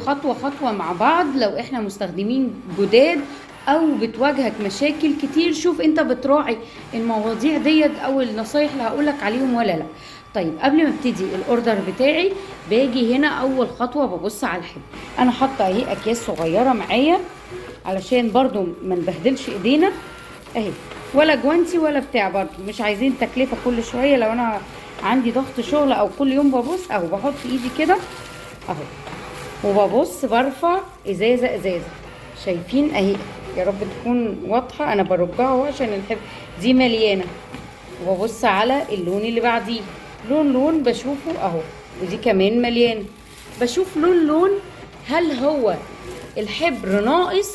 خطوة خطوة مع بعض لو احنا مستخدمين جداد او بتواجهك مشاكل كتير. شوف انت بتراعي المواضيع ديت او النصايح اللي هقولك عليهم ولا لا. طيب قبل ما ابتدي الاوردر بتاعي باجي هنا اول خطوة ببص على الحبر. انا حاطة اهي اكياس صغيرة معايا علشان برضو ما نبهدلش ايدينا اهي، ولا جوانتي ولا بتاع، برضو مش عايزين تكلفة كل شوية. لو انا عندي ضغط شغل او كل يوم ببص اهو، بحط ايدي كده اهو وببص برفع ازازة ازازة. شايفين اهي؟ يا رب تكون واضحة، انا برجها اهو عشان الحب دي مليانة. وببص على اللون اللي بعديه، لون بشوفه اهو، ودي كمان مليانة. بشوف لون هل هو الحبر ناقص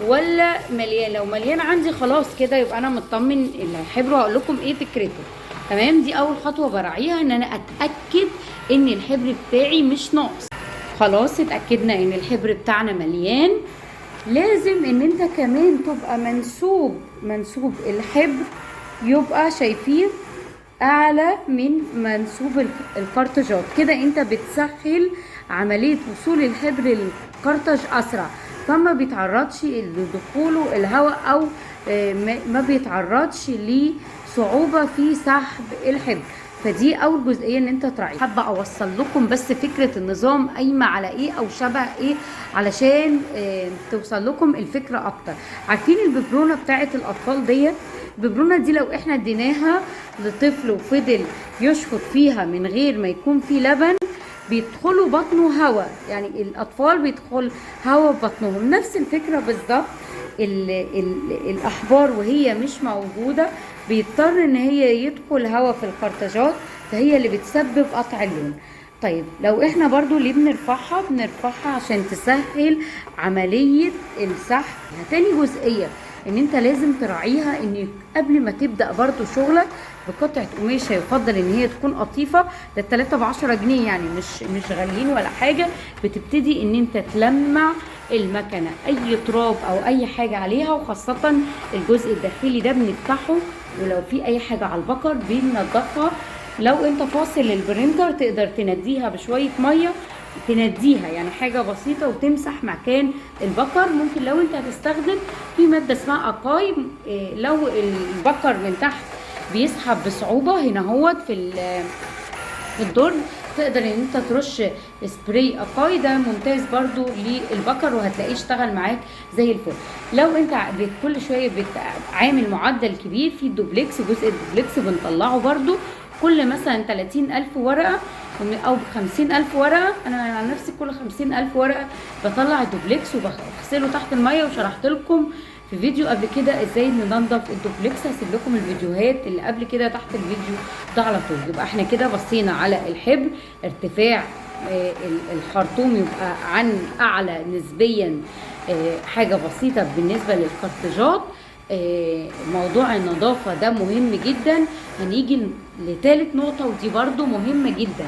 ولا مليان. لو مليان عندي خلاص كده يبقى انا مطمن الحبر، وهقول لكم ايه فكرته. تمام، دي اول خطوة براعيها، ان انا اتأكد ان الحبر بتاعي مش ناقص. خلاص اتأكدنا ان الحبر بتاعنا مليان. لازم ان انت كمان تبقى منسوب الحبر يبقى شايفين اعلى من منسوب الكارتجات. كده انت بتسهل عملية وصول الحبر للكارتج اسرع، فما بيتعرضش لدخوله الهواء او ما بيتعرضش لصعوبة في سحب الحبر. فدي اول جزئيه ان انت تراعي. حابه اوصل لكم بس فكره النظام قايمه على ايه او شبه ايه علشان توصل لكم الفكره اكتر. عارفين الببرونه بتاعه الاطفال ديت؟ الببرونه دي لو احنا اديناها لطفل وفضل يشفط فيها من غير ما يكون في لبن بيدخلوا بطنه هواء، يعني الاطفال بيدخل هواء بطنهم. نفس الفكره بالظبط. الاحبار وهي مش موجوده بيضطر ان هي يدخل هواء في الكارتجات، فهي اللي بتسبب قطع اللون. طيب لو احنا برضو ليه بنرفعها عشان تسهل عملية السحب. تاني جزئية ان انت لازم تراعيها، ان قبل ما تبدأ برضو شغلك بقطعة قماشة يفضل ان هي تكون قطيفة، ده 3 ب10 جنيه يعني مش غاليين ولا حاجة. بتبتدي ان انت تلمع المكنة اي تراب او اي حاجة عليها، وخاصة الجزء الداخلي ده بنفتحه، ولو في اي حاجة على البكر بننضفها. لو انت فاصل البرينتر تقدر تنديها بشوية مية، تنديها يعني حاجة بسيطة وتمسح مكان البكر. ممكن لو انت هتستخدم في مادة اسمها اقاي، لو البكر من تحت بيسحب بصعوبة هنا هوت في الدرج، تقدر ان انت ترش سبراي اقاي، ده ممتاز برضو للبكر وهتلاقيه اشتغل معاك زي الفل. لو انت كل شوية عامل معدل كبير في الدوبلكس، جزء الدوبلكس بنطلعه برضو كل مثلا 30,000 ورقة او 50,000 ورقة. انا عن نفسي كل 50,000 ورقة بطلع الدوبلكس وبغسله تحت المية، وشرحت لكم في فيديو قبل كده ازاي ننضف الدوبلكس. هسيب لكم الفيديوهات اللي قبل كده تحت الفيديو ده على طول. يبقى احنا كده بصينا على الحبر، ارتفاع الخرطوم يبقى عن اعلى نسبيا حاجة بسيطة بالنسبة للكارتجات. موضوع النظافة ده مهم جدا. هنيجي لثالث نقطة ودي برضو مهمة جدا.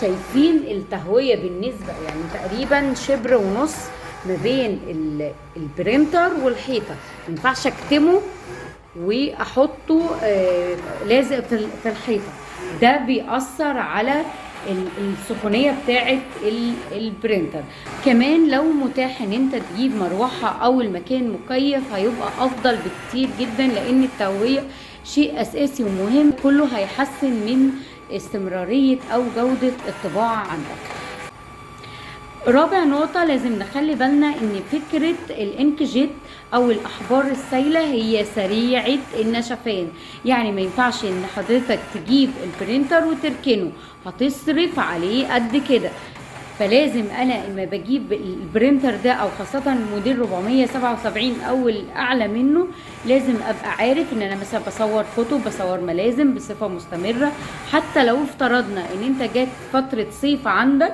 شايفين التهوية بالنسبة يعني تقريبا شبر ونص ما بين البرينتر والحيطة، مينفعش اكتمه واحطه لازق في الحيطة، ده بيأثر على السخونية بتاعة البرينتر. كمان لو متاح ان انت تجيب مروحة او المكان مكيف هيبقى افضل بكتير جدا، لان التهوية شيء اساسي ومهم، كله هيحسن من استمرارية او جودة الطباعة عندك. رابع نقطة لازم نخلي بالنا ان فكرة الانكجيت او الاحبار السايلة هي سريعة النشفان، يعني ما ينفعش ان حضرتك تجيب البرينتر وتركنه، هتصرف عليه قد كده. فلازم انا لما بجيب البرينتر ده او خاصة موديل 477 او الاعلى منه، لازم ابقى عارف ان انا مثلا بصور كتب، بصور ملازم بصفة مستمرة. حتى لو افترضنا ان انت جات فترة صيف عندك،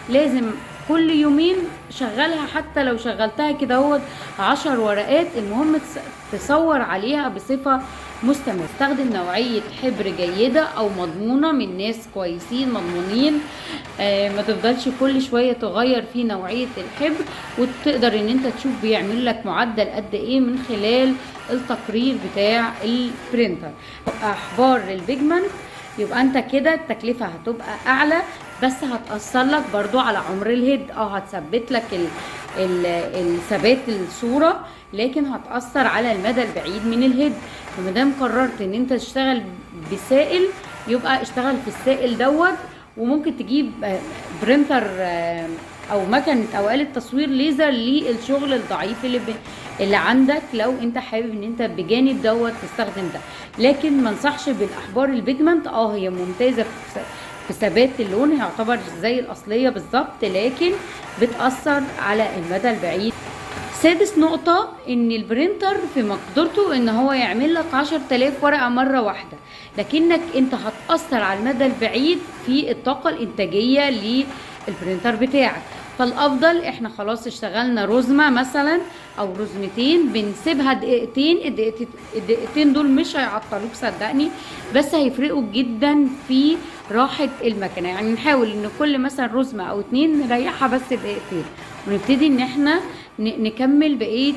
لازم كل يومين شغلها، حتى لو شغلتها كده هو 10 ورقات، المهم تصور عليها بصفة مستمرة. استخدم نوعية حبر جيدة او مضمونة من ناس كويسين مضمونين، ما تفضلش كل شوية تغير في نوعية الحبر، وتقدر ان انت تشوف بيعمل لك معدل قد ايه من خلال التقرير بتاع البرينتر. احبار البيجمنت يبقى انت كده التكلفة هتبقى اعلى، بس هتأثر لك برضو على عمر الهيد، هتثبت لك الثبات الصورة، لكن هتأثر على المدى البعيد من الهيد. فمادام قررت ان انت تشتغل بسائل يبقى اشتغل في السائل دوت. وممكن تجيب برينتر او مكنه او آلة تصوير ليزر للشغل الضعيف اللي عندك، لو انت حابب ان انت بجانب دوت تستخدم ده. لكن ما انصحش بالاحبار البيجمنت، هي ممتازه في ثبات اللون، يعتبر زي الاصليه بالظبط، لكن بتاثر على المدى البعيد. سادس نقطة ان البرينتر في مقدرته ان هو يعمل لك 10,000 ورقة مرة واحدة، لكنك انت هتأثر على المدى البعيد في الطاقة الانتاجية للبرينتر بتاعك. فالافضل احنا خلاص اشتغلنا رزمة مثلا او رزمتين، بنسيبها دقيقتين. الدقيقتين دول مش هيعطلوك صدقني، بس هيفرقوا جدا في راحة المكنة. يعني نحاول ان كل مثلا رزمة او 2 نريحها بس دقيقتين، ونبتدي ان احنا نكمل بقية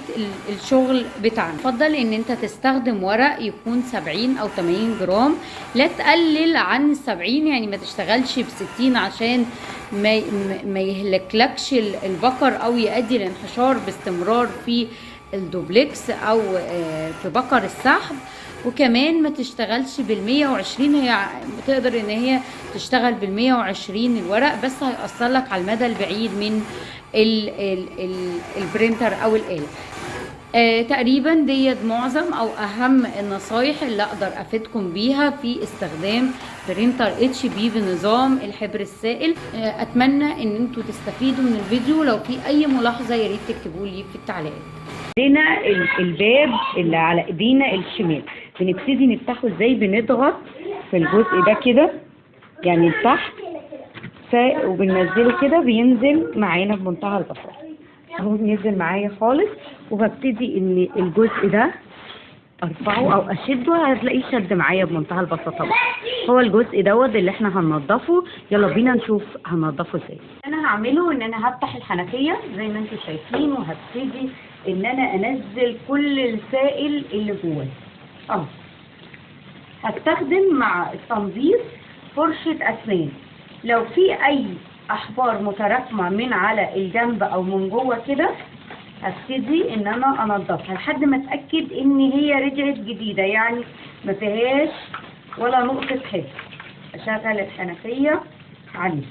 الشغل بتاعنا. يفضل ان انت تستخدم ورق يكون 70 او 80 جرام، لا تقلل عن 70، يعني ما تشتغلش ب60 عشان ما يهلكلكش البقر او يؤدي لانحشار باستمرار في الدوبلكس او في بقر السحب. وكمان ما تشتغلش بال120، هي بتقدر ان هي تشتغل بال120 الورق، بس هيأثر لك على المدى البعيد من البرينتر او الآلة. تقريبا ديت معظم او اهم النصايح اللي اقدر افيدكم بيها في استخدام برينتر HP بنظام الحبر السائل. اتمنى ان انتوا تستفيدوا من الفيديو. لو في اي ملاحظة يا ريت تكتبوا لي في التعليقات. هنا الباب اللي على ايدينا الشمال بنبتدي نفتحه ازاي؟ بنضغط في الجزء ده كده يعني لتحت، وبننزله كده بينزل معانا بمنتهى البساطه اهو، بينزل معايا خالص. وببتدي ان الجزء ده ارفعه او اشده، هتلاقيه شد معايا بمنتهى البساطه. هو الجزء دوت اللي احنا هننضفه. يلا بينا نشوف هننضفه ازاي. انا هعمله ان انا هفتح الحنفيه زي ما انتم شايفين، وهبتدي ان انا انزل كل السائل اللي جواه. هستخدم مع التنظيف فرشه اسنان. لو في اي احبار متراكمه من على الجنب او من جوه كده، هبتدي ان انا انضفها لحد ما اتاكد ان هي رجعت جديده، يعني ما فيهاش ولا نقطه حفظ. اشغل الحنفيه عليها.